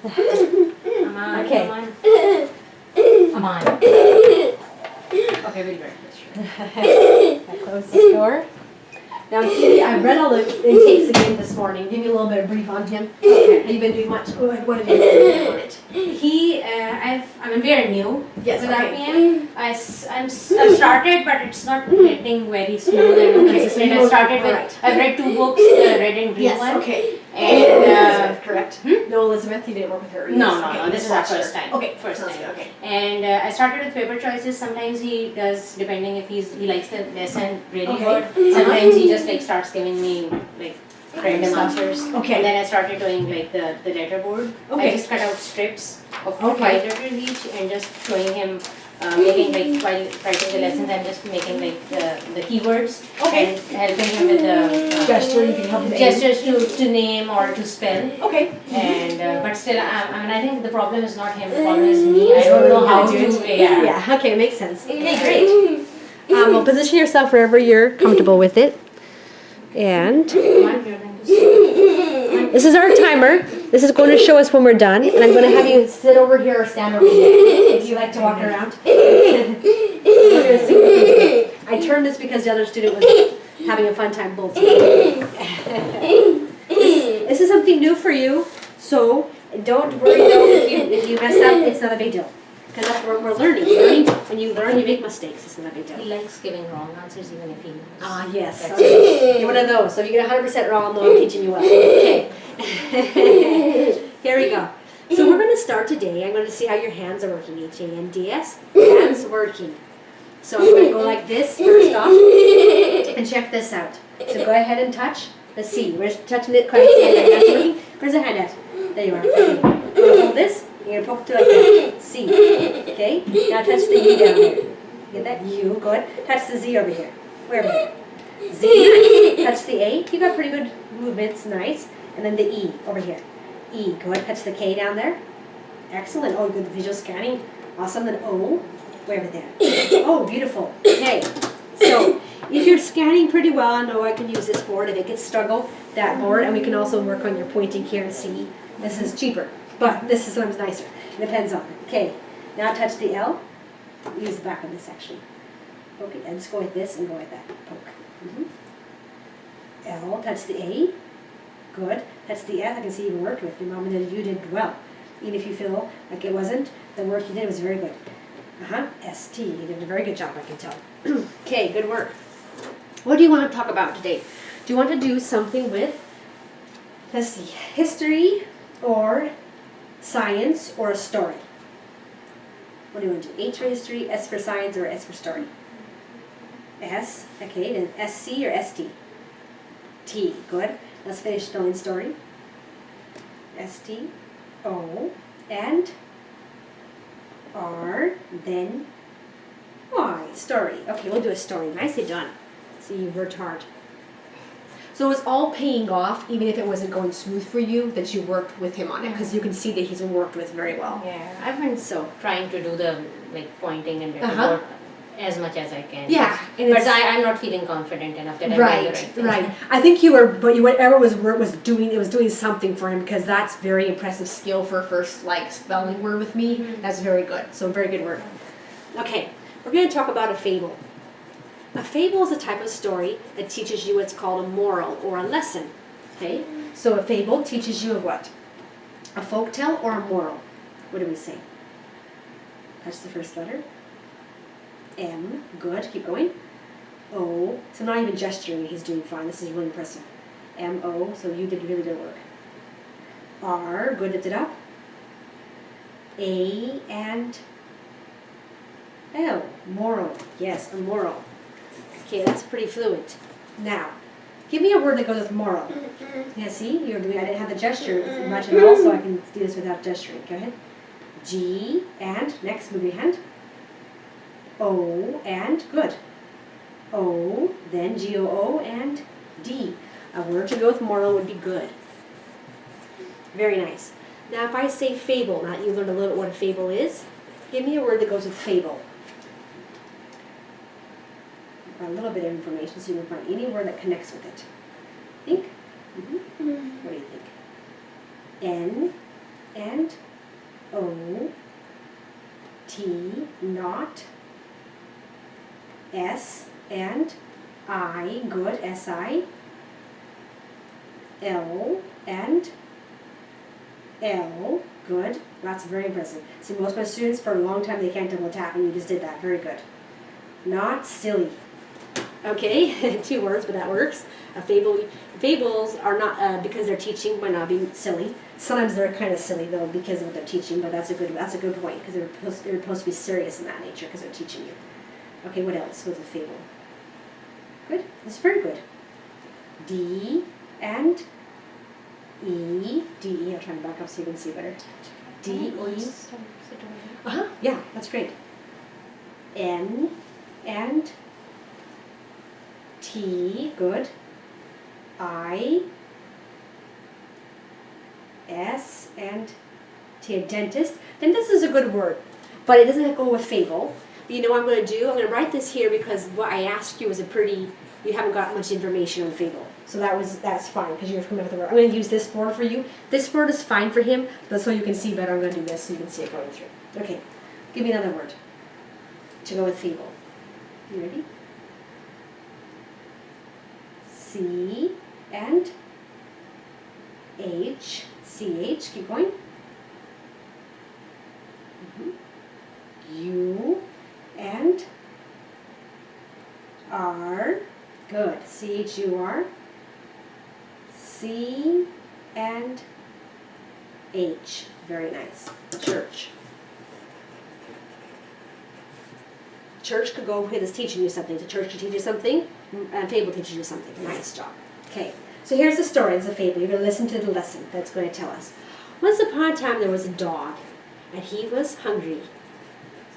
Amaan, Okay. Amaan. Okay, we'll write this. I close the door. Now, Katie, I read all the intakes again this morning. Give me a little bit of brief on him. Okay. Have you been doing much? What have you been doing on it? I'm very new Yes, with okay. RPM. I've started, but it's not getting very smooth and Okay, consistent. so I started with, alright. I've read 2 books, the red and green Yes, one. okay. And, Elizabeth, correct? No, Elizabeth, you didn't work with her. No, this is our watched her. first time. Okay, First sounds time. good, okay. And I started with paper choices. Sometimes he does, depending if he likes the lesson really Okay. good. Sometimes he just like starts giving me like random Stuff. answers. Okay. And then I started doing like the letter board. Okay. I just cut out strips of Okay. 5 letters each and just showing him making like while writing the lessons. I'm just making like the keywords Okay. and helping him with the Gesture, you can help him. gestures to name or to spell. Okay. And but still, I think the problem is not him. The problem is me. I don't know how to. Yeah. Yeah, okay, makes sense. Okay, great. Well, position yourself wherever you're comfortable with it. And this is our timer. This is going to show us when we're done. And I'm going to have you sit over here or stand over here if you like to walk around. I turned this because the other student was having a fun time both. This is something new for you, so don't worry though if you mess up, it's not a big deal. Because that's where we're learning. When you learn, you make mistakes. It's not a big deal. He likes giving wrong answers even if he knows. Ah, yes. Okay. You're one of those. So if you get 100% wrong, I'll know I'm teaching you well. Okay. Here we go. So we're going to start today. I'm going to see how your hands are working. H-A-N-D-S. Hands working. So I'm going to go like this first off. And check this out. So go ahead and touch. Let's see. We're touching it quite working. Where's the hand at? There you are. Okay. Hold this. You're going to poke to like that. C. Okay? Now touch the U down here. Get that? U. Good. Touch the Z over here. Where over here? Z. Touch the A. You got pretty good movements. Nice. And then the E over here. E. Good. Touch the K down there. Excellent. Oh, good visual scanning. Awesome. Then O. Where over there? Oh, beautiful. Okay. So, if you're scanning pretty well, I know I can use this board. If it gets struggle, that board. And we can also work on your pointing here and see. This is cheaper. But this is sometimes nicer. It depends on it. Okay. Now touch the L. Use the back of this actually. Okay, and just go like this and go like that. Poke. L. Touch the A. Good. Touch the S. I can see you worked with. Your mom and you did well. Even if you feel like it wasn't, the work you did was very good. S-T. You did a very good job, I can tell. Okay, good work. What do you want to talk about today? Do you want to do something with, let's see, history or science or a story? What do you want to do? H for history, S for science, or S for story? S, okay, then SC or ST? T, good. Let's finish spelling story. ST, O, and R, then Y, story. Okay, we'll do a story. Nicely done. See, you worked hard. So it's all paying off, even if it wasn't going smooth for you, that you worked with him on it, because you can see that he's worked with very well. Yeah, I've been So, trying to do the like pointing and Uh-huh. as much as I can. yeah. And But it's, I'm not feeling confident enough that I did the right, right thing. right. I think you were, but you, whatever was doing, it was doing something for him, because that's very impressive skill for first, like, spelling word with me. That's very good. So, very good work. Okay, we're going to talk about a fable. A fable is a type of story that teaches you what's called a moral or a lesson. Okay? So a fable teaches you a what? A folktale or a moral? What do we say? Touch the first letter. M. Good. Keep going. O. So not even gesturing. He's doing fine. This is really impressive. M-O. So you did really good work. R. Good. Lift it up. A and L. Moral. Yes, a moral. Okay, that's pretty fluent. Now, give me a word that goes with moral. Yeah, see? You're doing, I didn't have the gesture as much at all, so I can do this without gesturing. Go ahead. G and, next, move your hand. O and, good. O, then G-O-O and D. A word to go with moral would be good. Very nice. Now, if I say fable, now that you learned a little bit what a fable is, give me a word that goes with fable. A little bit of information so you can find any word that connects with it. Think? What do you think? N, and O, T, not, S and I, good, S-I, L and L, good. That's very impressive. See, most of my students for a long time they can't double tap, and you just did that. Very good. Not silly. Okay, 2 words, but that works. Fables are not because they're teaching might not be silly. Sometimes they're kind of silly though because of what they're teaching, but that's a good point because they're supposed to be serious in that nature because they're teaching you. Okay, what else was a fable? Good. That's very good. D and E. D E. I'll try and back up so you can see better. D E. Yeah, that's great. N and T. Good. I. S and T. Dentist. Dentist is a good word, but it doesn't go with fable. But you know what I'm going to do? I'm going to write this here because what I asked you was you haven't got much information on fable. So that's fine because you're coming up with the word. I'm going to use this board for you. This board is fine for him, but so you can see better, I'm going to do this so you can see it going through. Okay, give me another word to go with fable. You ready? C and H. C-H, keep going. U and R. Good. C-H-U-R. C and H. Very nice. Church. Church could go with is teaching you something. The church could teach you something, and fable teaches you something. Nice job. Okay. So here's the story. It's a fable. You're going to listen to the lesson that's going to tell us. Once upon a time there was a dog, and he was hungry.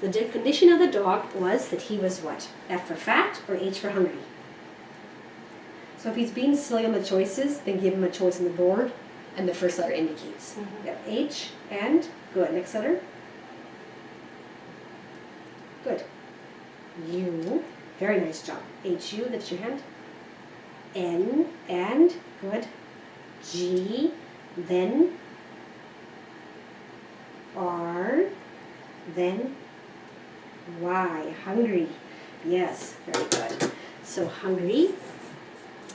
The condition of the dog was that he was what? F for fat or H for hungry? So if he's being silly on the choices, then give him a choice on the board, and the first letter indicates. Yep, H and, good, next letter. Good. U, very nice job. H-U, that's your hand. N and, good. G, then R, then Y, hungry. Yes, very good. So hungry.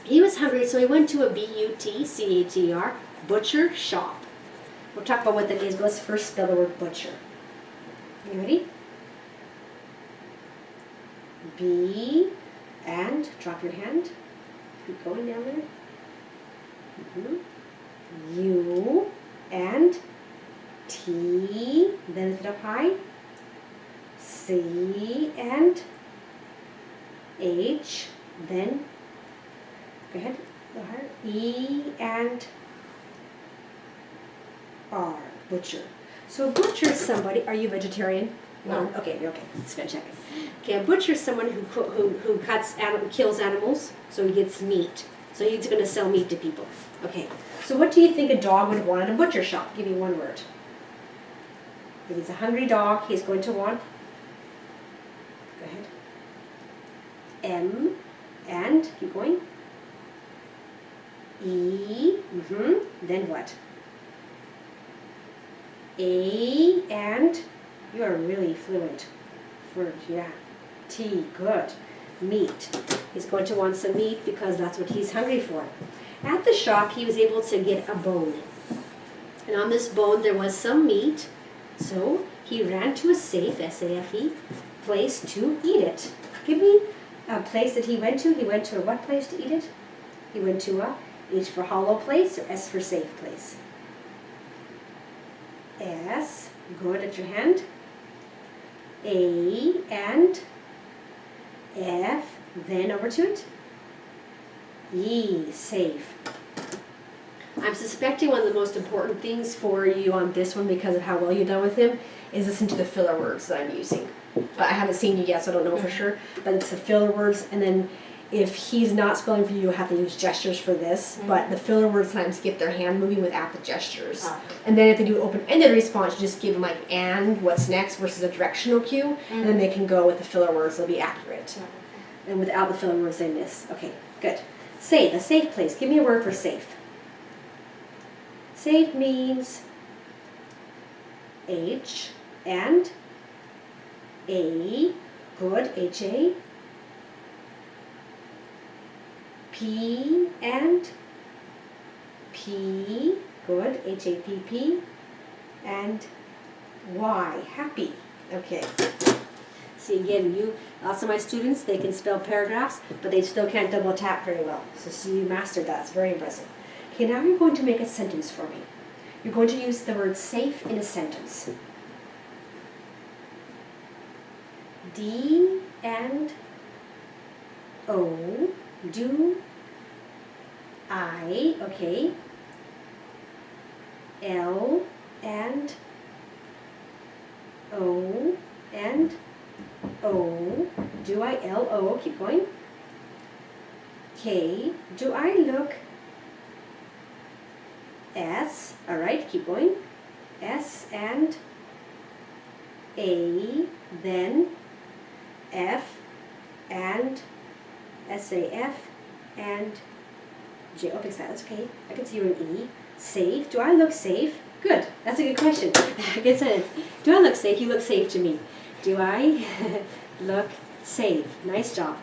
He was hungry, so he went to a B-U-T-C-H-E-R, butcher shop. We'll talk about what that is, but let's first spell the word butcher. You ready? B and, drop your hand. Keep going down there. U and T, then lift it up high. C and H, then go ahead, go higher. E and R, butcher. So a butcher is somebody. Are you vegetarian? No. Okay, you're okay. Just gonna check it. Okay, a butcher is someone who kills animals, so he gets meat. So he's gonna sell meat to people. Okay. So what do you think a dog would want in a butcher shop? Give me one word. If he's a hungry dog, he's going to want. Go ahead. M and keep going. E. Then what? A and you are really fluent. Yeah. T. Good. Meat. He's going to want some meat because that's what he's hungry for. At the shop, he was able to get a bone. And on this bone, there was some meat. So he ran to a safe, S-A-F-E, place to eat it. Give me a place that he went to. He went to a what place to eat it? He went to a H for hollow place or S for safe place? S, good at your hand. A and F, then over to it. E, safe. I'm suspecting one of the most important things for you on this one because of how well you've done with him is listen to the filler words that I'm using. But I haven't seen you yet, so I don't know for sure. But it's the filler words, and then if he's not spelling for you, you'll have to use gestures for this. But the filler words sometimes get their hand moving without the gestures. And then if they do open-ended response, you just give them like and, what's next, versus a directional cue. And then they can go with the filler words, they'll be accurate. And without the filler words, they miss. Okay, good. Safe, a safe place. Give me a word for safe. Safe means H and A, good, H-A, P and P, good, H-A-P-P, and Y, happy. Okay. See, again, lots of my students, they can spell paragraphs, but they still can't double tap very well. So see, you mastered that. It's very impressive. Okay, now you're going to make a sentence for me. You're going to use the word safe in a sentence. D and O, do I, okay. L and O and O, do I L-O, keep going. K, do I look S, all right, keep going. S and A, then F and S-A-F and J, oh, fix that, that's okay. I can see you in E. Safe, do I look safe? Good, that's a good question. Good sentence. Do I look safe? You look safe to me. Do I look safe? Nice job.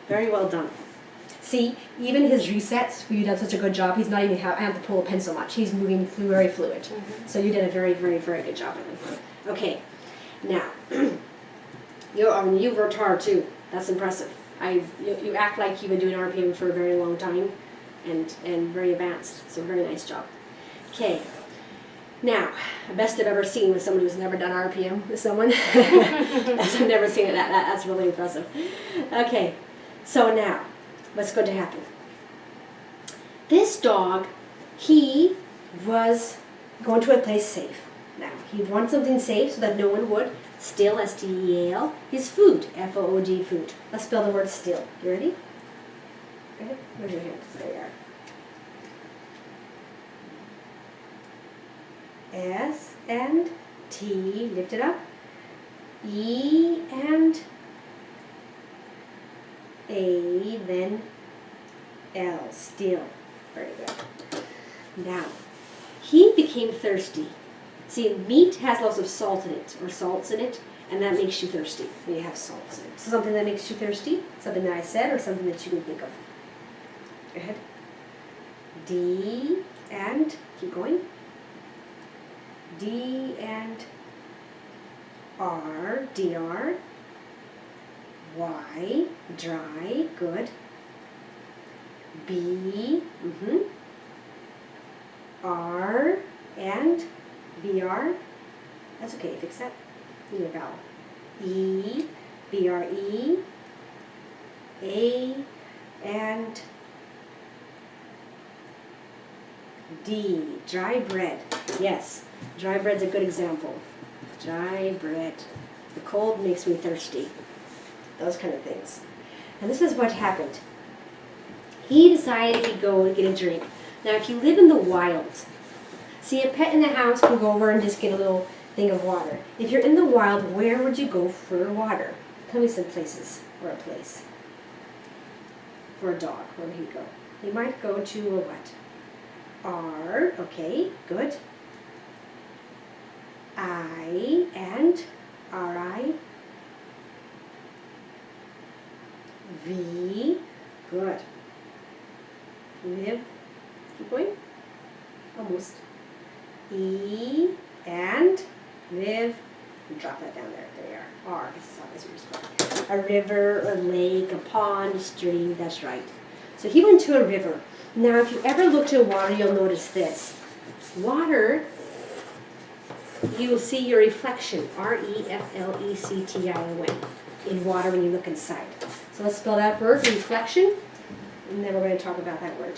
Very well done. See, even his resets, you did such a good job. He's not even I have to pull a pen so much. He's moving very fluid. Mm-hmm. So you did a very, very, very good job with him. Okay, now you worked hard too. That's impressive. You act like you've been doing RPM for a very long time, and very advanced. So very nice job. Okay. Now, the best I've ever seen was someone who's never done RPM with someone. I've never seen it. That's really impressive. Okay, so now, what's going to happen? This dog, he was going to a place safe. Now, he wanted something safe so that no one would steal, S-T-E-A-L, his food, F-O-O-D, food. Let's spell the word steal. You ready? Okay, where's your hand? There you are. S and T, lift it up. E and A, then L, still. Very good. Now, he became thirsty. See, meat has lots of salt in it, or salts in it, and that makes you thirsty when you have salts in it. So something that makes you thirsty, something that I said, or something that you can think of. Go ahead. D and, keep going. D and R, DR, Y, dry, good. B, R and BR, that's okay, fix that. Need a vowel. E, BRE, A and D, dry bread. Yes, dry bread's a good example. Dry bread. The cold makes me thirsty. Those kind of things. And this is what happened. He decided he'd go and get a drink. Now, if you live in the wild, see, a pet in the house can go over and just get a little thing of water. If you're in the wild, where would you go for water? Tell me some places or a place. For a dog, where would he go? He might go to a what? R, okay, good. I and RI. V, good. Live, keep going. Almost. E and live. Drop that down there. There you are. R. This is obviously respect. A river, a lake, a pond, a stream. That's right. So he went to a river. Now, if you ever looked at water, you'll notice this. Water, you will see your reflection. R-E-F-L-E-C-T-I-O-N. In water when you look inside. So let's spell that word, reflection. And then we're going to talk about that word.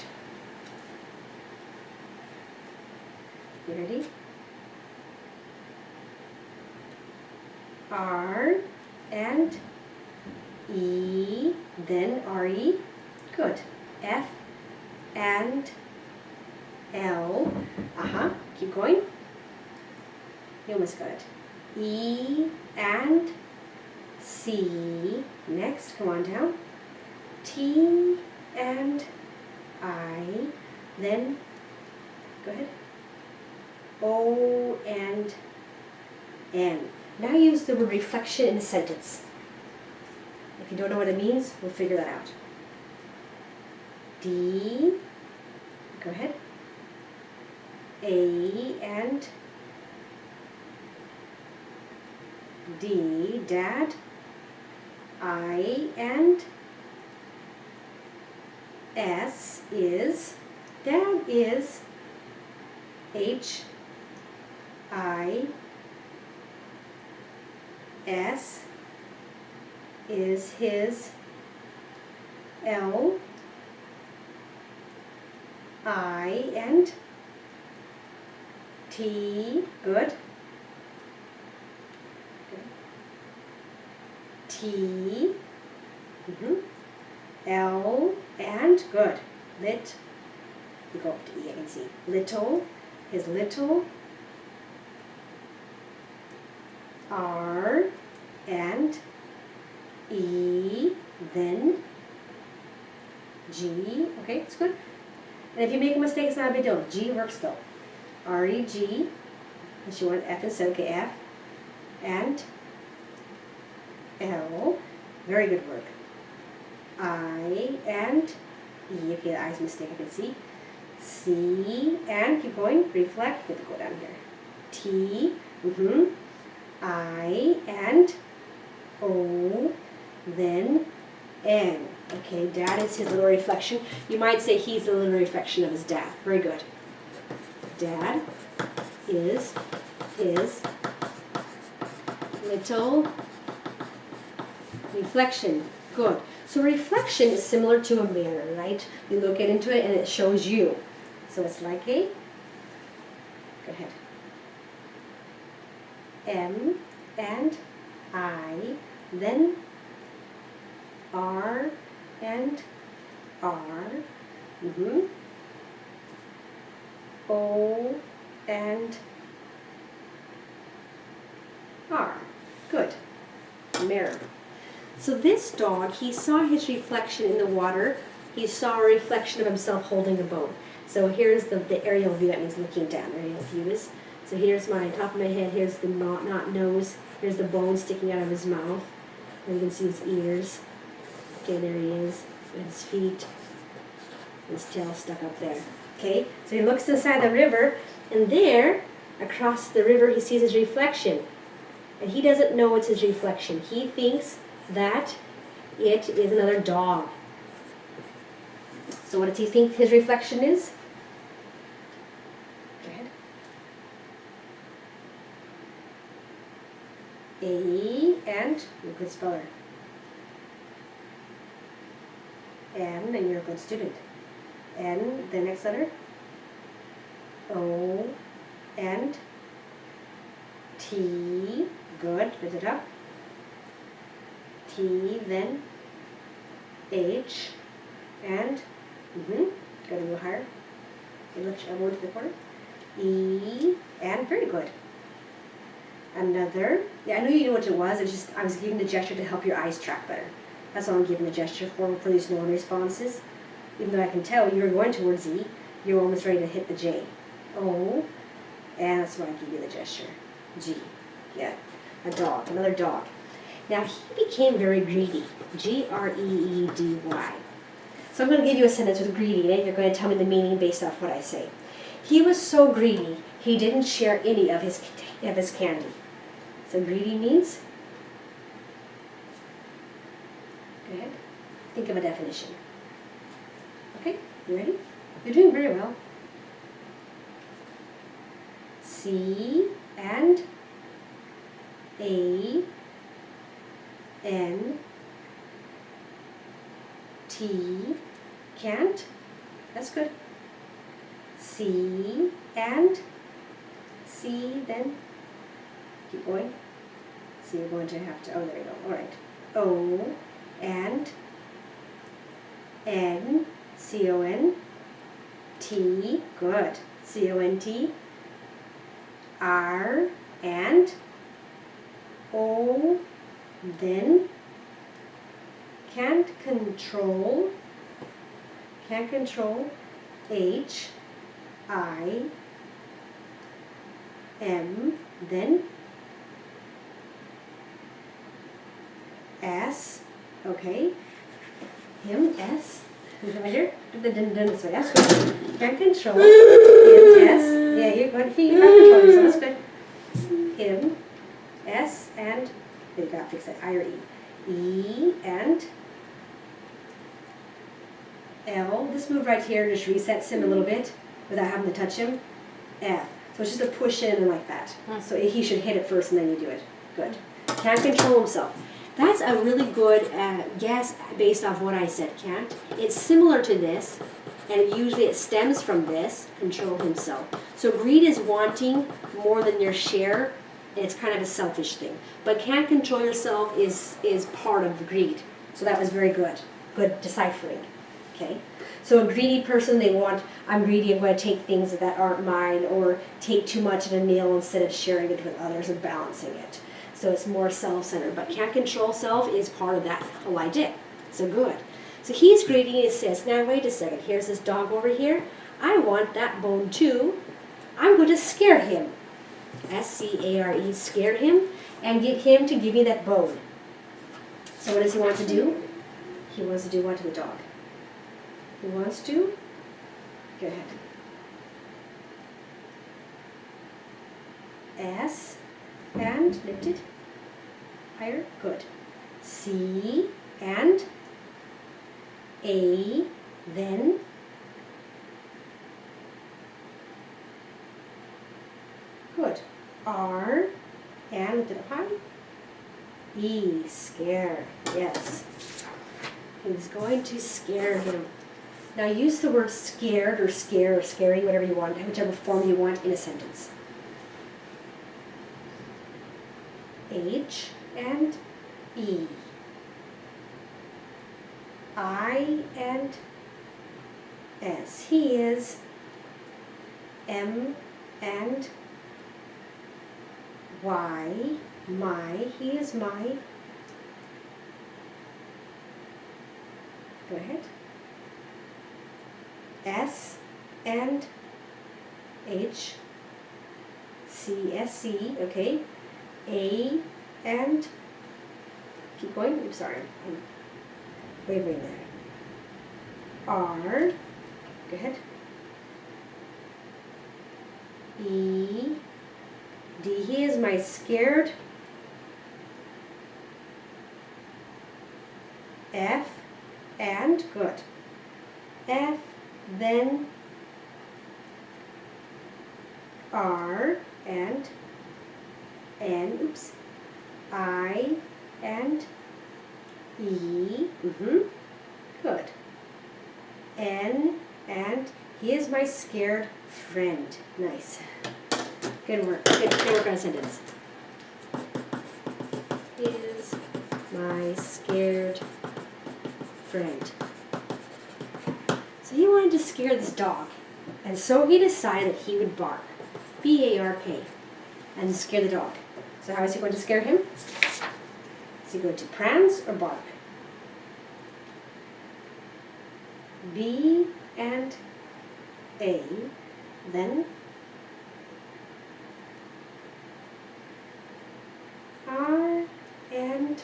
You ready? R and E, then R-E. Good. F and L. Keep going. You almost got it. E and C. Next, come on down. T and I. Then, go ahead. O and N. Now use the word reflection in a sentence. If you don't know what it means, we'll figure that out. D, go ahead. A and D, dad. I and S is, dad is H, I, S is his, L, I and T, good. T, L, and good. Lit, you go up to E, I can see. Little, his little. R, and E, then G, okay, it's good. And if you make a mistake, it's not a big deal. G works though. R-E-G, unless you want F instead, okay, F, and L, very good work. I and E, okay, the I's a mistake, I can see. C, and keep going, reflect, we have to go down here. T, I, and O, then N. Okay, dad is his little reflection. You might say he's the little reflection of his dad. Very good. Dad is his little reflection. Good. So reflection is similar to a mirror, right? You look into it and it shows you. So it's like a, go ahead. M and I, then R and R, O and R. Good. Mirror. So this dog, he saw his reflection in the water. He saw a reflection of himself holding a bone. So here's the aerial view, that means looking down, aerial views. So here's my top of my head, here's the not nose, here's the bone sticking out of his mouth. And you can see his ears. Okay, there he is, with his feet, his tail stuck up there. Okay, so he looks inside the river, and there, across the river, he sees his reflection. And he doesn't know it's his reflection. He thinks that it is another dog. So what does he think his reflection is? Go ahead. A and, you're a good speller. N, and you're a good student. N, the next letter. O, and T, good, lift it up. T, then H, and, go a little higher. Okay, lift your elbow to the corner. E, and very good. Another, yeah, I knew you knew what it was, it's just I was giving the gesture to help your eyes track better. That's what I'm giving the gesture for these known responses. Even though I can tell you were going towards E, you're almost ready to hit the J. O, and that's why I give you the gesture. G, yeah, a dog, another dog. Now he became very greedy, G-R-E-E-D-Y. So I'm going to give you a sentence with greedy, and you're going to tell me the meaning based off what I say. He was so greedy, he didn't share any of his candy. So greedy means, go ahead, think of a definition. Okay, you ready? You're doing very well. C and A, N, T, can't, that's good. C and C, then keep going. C, you're going to have to, oh, there you go, all right. O and N, C-O-N, T, good. C-O-N-T, R, and O, then can't control, H, I, M, then Okay. Him, S. Over here. Do this way. That's good. Can't control. Him, S. Yeah, you're good. You have control yourself. That's good. Him, S, and you gotta fix that. I or E. E and L. This move right here just resets him a little bit without having to touch him. F. So it's just a push in and like that. So he should hit it first and then you do it. Good. Can't control himself. That's a really good guess based off what I said, can't. It's similar to this, and usually it stems from this, control himself. So greed is wanting more than your share, and it's kind of a selfish thing. But can't control yourself is part of greed. So that was very good. Good deciphering. Okay. So a greedy person, they want, I'm greedy, I'm going to take things that aren't mine, or take too much in a meal instead of sharing it with others and balancing it. So it's more self-centered, but can't control self is part of that whole idea. So good. So he's greedy and he says, now wait a second, here's this dog over here. I want that bone too. I'm going to scare him. S-C-A-R-E, scare him, and get him to give me that bone. So what does he want to do? He wants to do what to the dog? He wants to? Go ahead. S. And lift it higher, good. C and A, then good. R and lift it up high. E, scare, yes. He's going to scare him. Now use the word scared or scare or scary, whatever you want, whichever form you want in a sentence. H and E. I and S. He is M and Y. My. He is my. Go ahead. S and H. C. S. C. Okay. A and keep going. I'm sorry, I'm wavering there. R, go ahead. E, D. He is my scared. F and good. F, then R and N, oops, I and E, good. N and he is my scared friend. Nice. Good work. Good work on a sentence. Is my scared friend. So he wanted to scare this dog, and so he decided he would bark. B-A-R-K. And scare the dog. So how is he going to scare him? Is he going to prance or bark? B and A, then R and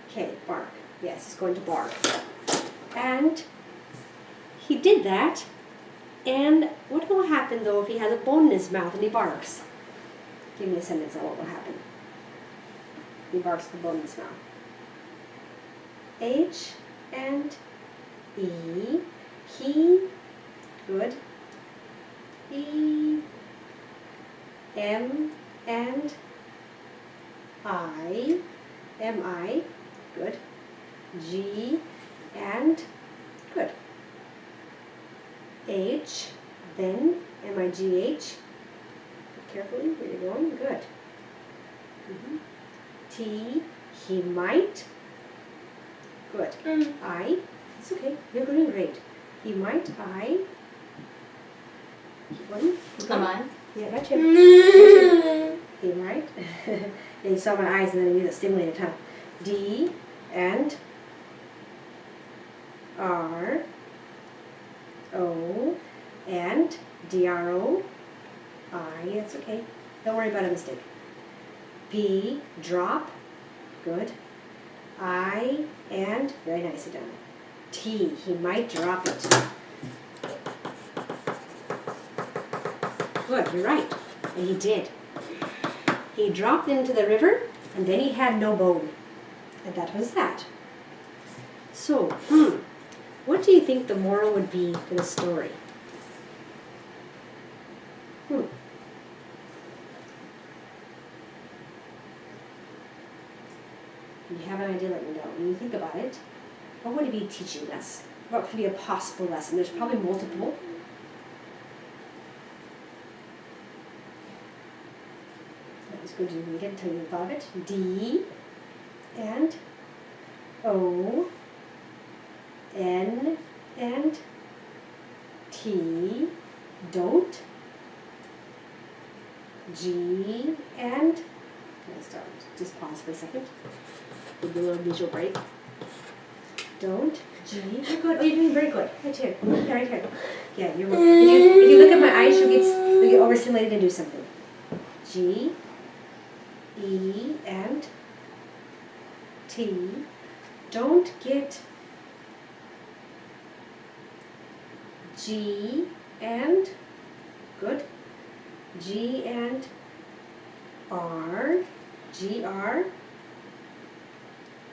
K, bark. Yes, he's going to bark. And he did that. And what will happen though if he has a bone in his mouth and he barks? Give me a sentence on what will happen. He barks with the bone in his mouth. H and E. He. Good. E. M and I. M-I. Good. G and good. H, then M-I-G-H. Carefully, where you're going. Good. T, he might. Good. I, it's okay. You're doing great. He might. I. Keep going. Come on. Yeah, that's him. He might. Yeah, you saw my eyes and then you get stimulated, huh? D and R. O and D-R-O. I, that's okay. Don't worry about a mistake. P, drop. Good. I and, very nicely done. T, he might drop it. Good, you're right. And he did. He dropped into the river, and then he had no bone. And that was that. So, what do you think the moral would be to the story? You have an idea, let me know. When you think about it, what would it be teaching us? What could be a possible lesson? There's probably multiple. That was good to read it until you thought of it. D and O N and T, don't. G and, let's start, just pause for a second. Give you a little visual break. Don't. G, you're good. Oh, you're doing very good. Right here. Right here. Yeah, you're good. If you look at my eyes, you'll get overstimulated and do something. G, E, and T. Don't get G and, good. G and R, G, R,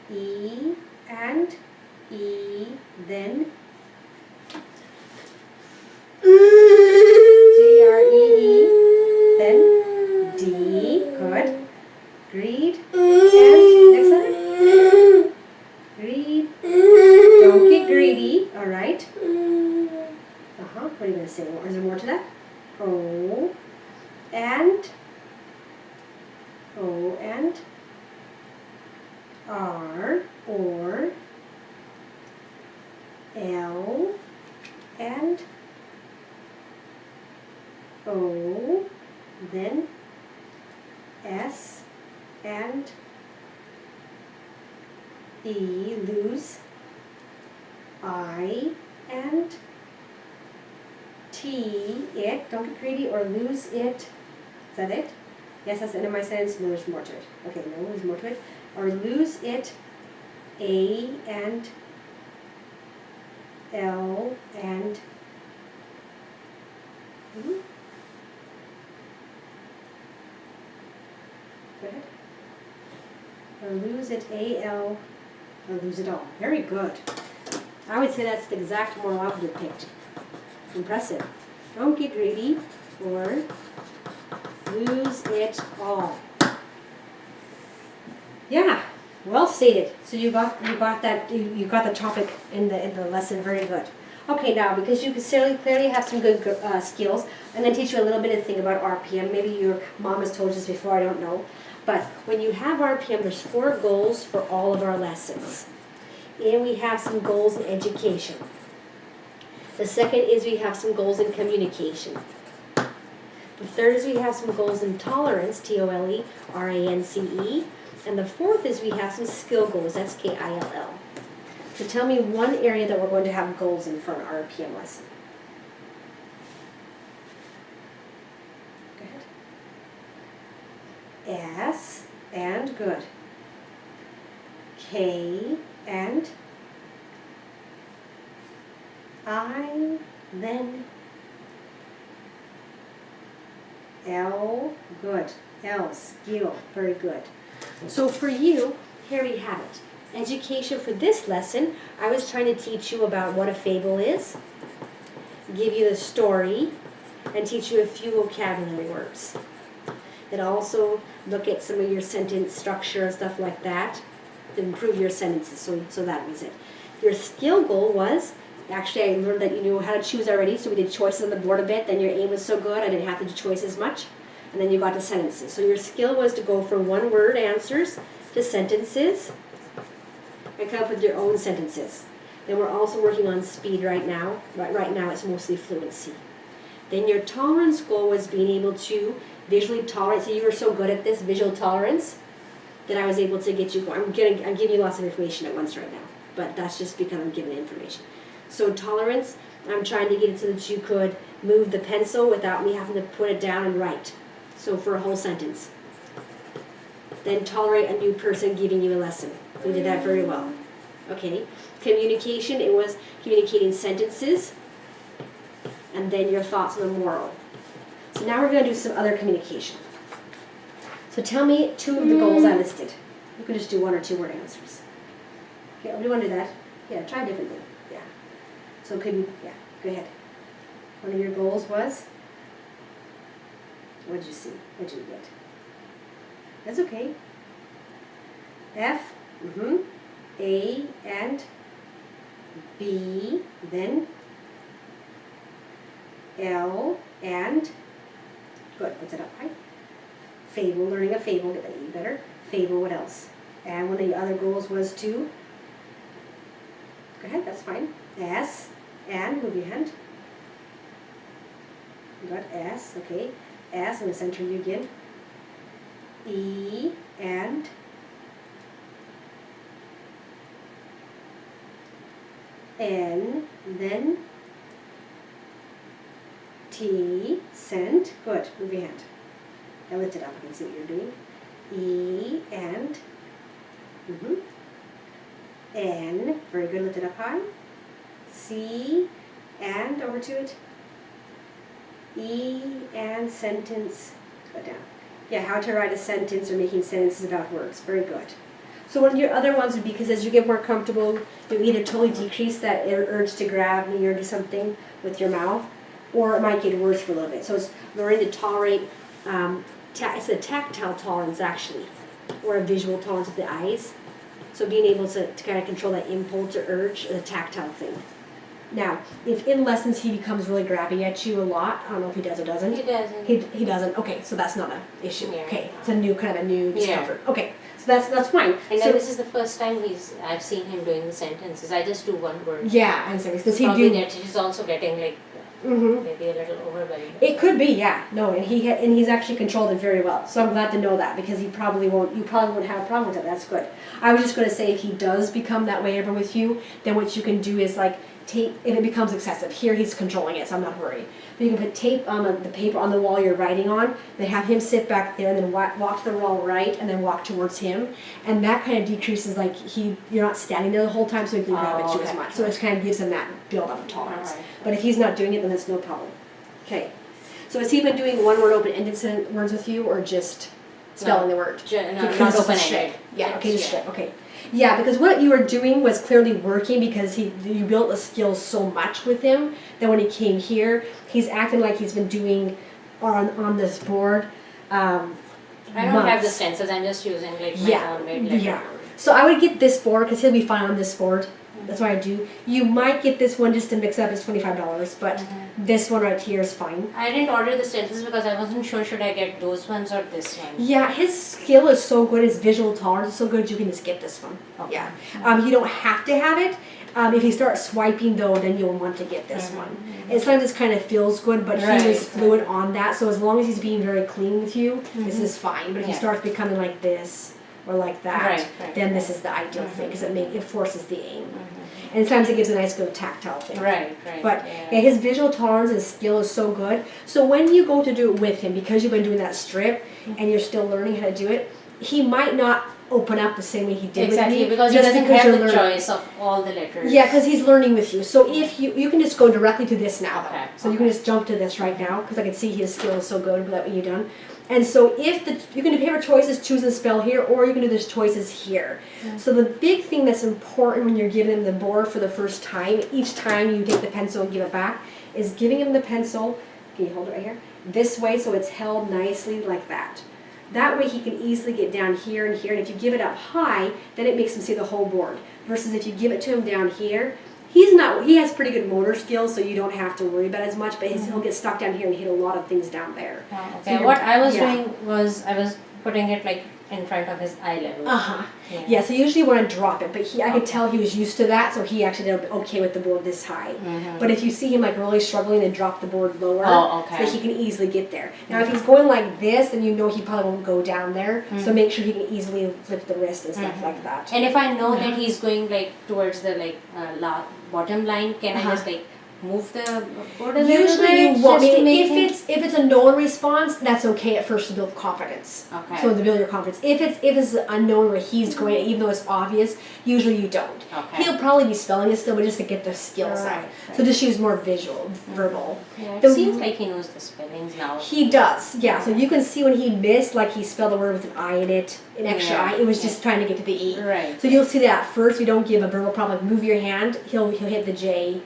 E and E, then G, R, E, E, then D, good. Greed, and next letter. Greed, don't get greedy, alright. What are you going to say? Is there more to that? O and R, or L and O, then S and E, lose. I and T, it, don't get greedy or lose it. Is that it? Yes, that's the end of my sentence. No, there's more to it. Okay, no, there's more to it. Or lose it. A and L and go ahead. Or lose it, A, L, or lose it all. Very good. I would say that's the exact moral I would have picked. Impressive. Don't get greedy or lose it all. Yeah, well stated. So you got that, you got the topic in the lesson very good. Okay, now because you clearly have some good skills, I'm going to teach you a little bit of thing about RPM. Maybe your mom has told you this before, I don't know. But when you have RPM, there's 4 goals for all of our lessons. And we have some goals in education. The second is we have some goals in communication. The third is we have some goals in tolerance, T-O-L-E, R-A-N-C-E. And the fourth is we have some skill goals, S-K-I-L-L. So tell me one area that we're going to have goals in for an RPM lesson. Go ahead. S and good. K and I, then L, good. L, skill, very good. So for you, here we have it. Education for this lesson, I was trying to teach you about what a fable is, give you the story, and teach you a few vocabulary words. And also look at some of your sentence structure and stuff like that to improve your sentences. So that was it. Your skill goal was, actually I learned that you knew how to choose already, so we did choices on the board a bit, then your aim was so good I didn't have to do choices much. And then you got to sentences. So your skill was to go from one-word answers to sentences and come up with your own sentences. Then we're also working on speed right now. Right now it's mostly fluency. Then your tolerance goal was being able to visually tolerate. So you were so good at this, visual tolerance, that I was able to get you going. I'm giving you lots of information at once right now, but that's just because I'm giving information. So tolerance, I'm trying to get it so that you could move the pencil without me having to put it down and write. So for a whole sentence. Then tolerate a new person giving you a lesson. You did that very well. Okay. Communication, it was communicating sentences and then your thoughts on the moral. So now we're going to do some other communication. So tell me 2 of the goals I listed. You can just do 1 or 2 word answers. Okay, do you want to do that? Yeah, try a different thing. Yeah. So could you, yeah, go ahead. One of your goals was? What did you see? What did you get? That's okay. F, A, and B, then L, and, good, puts it up high. Fable, learning a fable, get that E better. Fable, what else? And one of the other goals was to, go ahead, that's fine. S, and, move your hand. You got S, okay. S, I'm going to center you again. E, and N, then T, sent. Good, move your hand. Now lift it up, I can see what you're doing. E, and N, very good, lift it up high. C, and over to it. E, and sentence, go down. Yeah, how to write a sentence or making sentences about words, very good. So one of your other ones would be, because as you get more comfortable, you either totally decrease that urge to grab me or do something with your mouth, or it might get worse for a little bit. So it's learning to tolerate, it's a tactile tolerance actually, or a visual tolerance with the eyes. So being able to kind of control that impulse or urge, a tactile thing. Now, if in lessons he becomes really grabby at you a lot, I don't know if he does or doesn't. He doesn't. He doesn't. Okay, so that's not an issue. Yeah. Okay, it's a new discomfort. Yeah. Okay, so that's fine. And so, then this is the first time I've seen him doing the sentences. I just do 1 word. Yeah, and so does he Probably do? that he's also getting like maybe a little overwhelmed. It could be, yeah. No, and he's actually controlled it very well. So I'm glad to know that, because he probably won't. You probably won't have a problem with it. That's good. I was just going to say, if he does become that way ever with you, then what you can do is like tape. If it becomes excessive, here he's controlling it, so I'm not worried. But you can put tape on the paper on the wall you're writing on. Then have him sit back there, and then walk to the wall right, and then walk towards him, and that kind of decreases like you're not standing there the whole time, so he can grab at you as much. So it kind of gives him that build up of tolerance. Right. But if he's not doing it, then that's no problem. Okay. So has he been doing 1 word open-ended words with you, or just spelling the word? Not open-ended. Yeah. Okay. Just strip. Okay. Yeah, because what you were doing was clearly working, because you built the skills so much with him that when he came here, he's acting like he's been doing on this board. I don't have the stencils. I'm just using like my own made letter. Yeah. So I would get this board, because he'll be fine on this board. That's what I do. You might get this one just to mix up. It's $25, but this one right here is fine. I didn't order the stencils because I wasn't sure should I get those ones or this one. Yeah, his skill is so good. His visual tolerance is so good. You can just get this one. Okay. Yeah. You don't have to have it. If you start swiping though, then you'll want to get this one. And sometimes this kind of feels good, but he was fluid on that. So as long as he's being very clean with you, this is fine. But if he starts becoming like this or like that, then this is the ideal thing, because it forces the aim. And sometimes it gives a nice good tactile thing. Right. But yeah, his visual tolerance and skill is so good. So when you go to do it with him, because you've been doing that strip and you're still learning how to do it, he might not open up the same way he did with me. Because he doesn't have the choice of all the letters. Yeah, because he's learning with you. So if you can just go directly to this now. Okay. So you can just jump to this right now, because I can see his skill is so good with what you've done. And so if you can do paper choices, choose and spell here, or you can do those choices here. So the big thing that's important when you're giving him the board for the first time, each time you take the pencil and give it back, is giving him the pencil, can you hold it right here? This way, so it's held nicely like that. That way he can easily get down here and here, and if you give it up high, then it makes him see the whole board. Versus if you give it to him down here, he has pretty good motor skills, so you don't have to worry about it as much, but he'll get stuck down here and hit a lot of things down there. Oh, okay. So what I was doing was I was putting it like in front of his eye level. Yeah, so you usually want to drop it, but I could tell he was used to that, so he actually did okay with the board this high. But if you see him like really struggling, then drop the board lower, so that he can easily get there. Now if he's going like this, then you know he probably won't go down there, so make sure he can easily flip the wrist and stuff like that. And if I know that he's going like towards the bottom line, can I just like move the board a little Usually bit you won't. just to make him- If it's a known response, that's okay at first to build confidence. Okay. So to build your confidence. If it's unknown where he's going, even though it's obvious, usually you don't. Okay. He'll probably be spelling it still, but just to get the skills Right, up. right. So just use more visual, verbal. Yeah, it The- seems like he knows the spellings now. He does, yeah. So you can see when he missed, like he spelled a word with an I in it, an extra Yeah, I. It was yeah. just trying to get to the E. Right. So you'll see that at first. You don't give a verbal prompt, like move your hand. He'll hit the J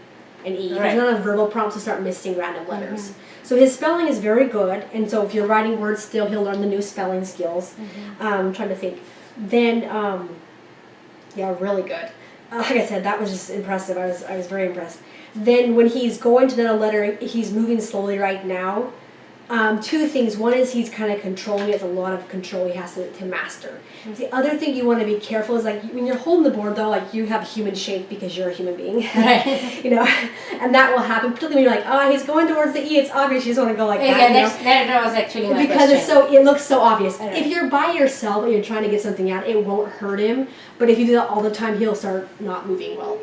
and E. Right. There's not a verbal prompt to start missing random letters. So his spelling is very good, and so if you're writing words still, he'll learn the new spelling skills. I'm trying to think. Then, yeah, really good. Like I said, that was just impressive. I was very impressed. Then when he's going to the letter, he's moving slowly right now. Two things. One is he's kind of controlling it. It's a lot of control he has to master. The other thing you want to be careful is like when you're holding the board though, like you have human shape because you're a human being. Right. You know, and that will happen, particularly when you're like, oh, he's going towards the E, it's obvious you just want to go like that. Yeah, you know? that was actually my Because question. it looks so obvious. Right. If you're by yourself and you're trying to get something out, it won't hurt him. But if you do that all the time, he'll start not moving well.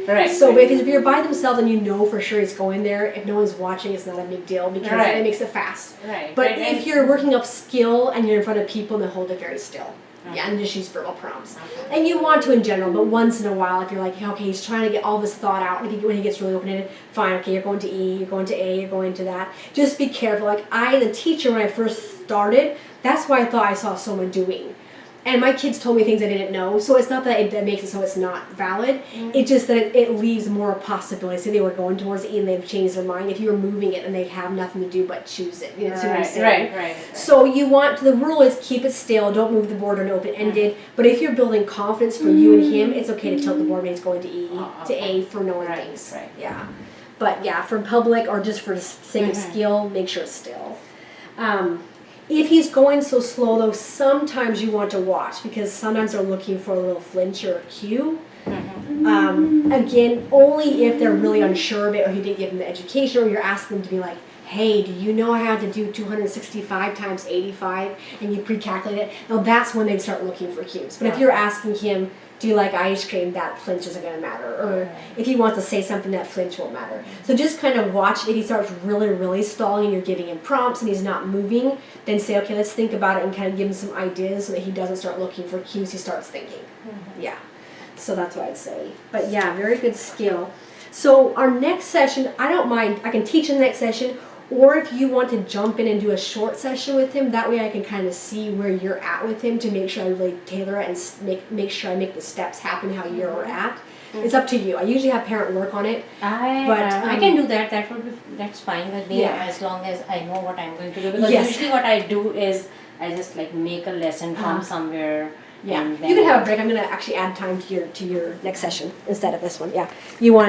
Right. So if you're by themselves and you know for sure he's going there, if no one's watching, it's not a big deal because Right. it makes it fast. Right. But right, if right. you're working up skill and you're in front of people, then hold it very still. Okay. Yeah, and just use verbal prompts. Okay. And you want to in general, but once in a while, if you're like, okay, he's trying to get all this thought out, and when he gets really open-ended, fine, okay, you're going to E, you're going to A, you're going to that. Just be careful. Like the teacher, when I first started, that's why I thought I saw someone doing. And my kids told me things I didn't know, so it's not that that makes it so it's not valid. It's just that it leaves more possibilities. Say they were going towards E and they've changed their mind. If you were moving it and they have nothing to do but choose it, you know, see what I'm saying? Right. So you want, the rule is keep it still, don't move the board or open-ended. But if you're building confidence for you and him, it's okay to tilt the board when he's going to E, to A for knowing Right, things. right. Yeah. But yeah, for public or just for the sake of skill, make sure it's still. If he's going so slow though, sometimes you want to watch because sometimes they're looking for a little flinch or a cue. Again, only if they're really unsure of it or you didn't give them the education or you're asking them to be like, hey, do you know how to do 265 times 85 and you pre-calculate it? Now that's when they start looking for cues. But if you're asking him, do you like ice cream, that flinch isn't going to matter. Or if he wants to say something, that flinch won't matter. So just kind of watch. If he starts really, really stalling and you're giving him prompts and he's not moving, then say, okay, let's think about it and kind of give him some ideas so that he doesn't start looking for cues, he starts thinking. Yeah. So that's what I'd say. But yeah, very good skill. So our next session, I don't mind, I can teach in the next session, or if you want to jump in and do a short session with him, that way I can kind of see where you're at with him to make sure I really tailor it and make sure I make the steps happen how you're at. It's up to you. I usually have parent work on it. I can do that. That's fine with me as long as I know what I'm going to do. Because usually what I do is I just like make a lesson from somewhere. Yeah, and you can have a break. I'm going to actually add time to your next session instead of this one. Yeah, you want.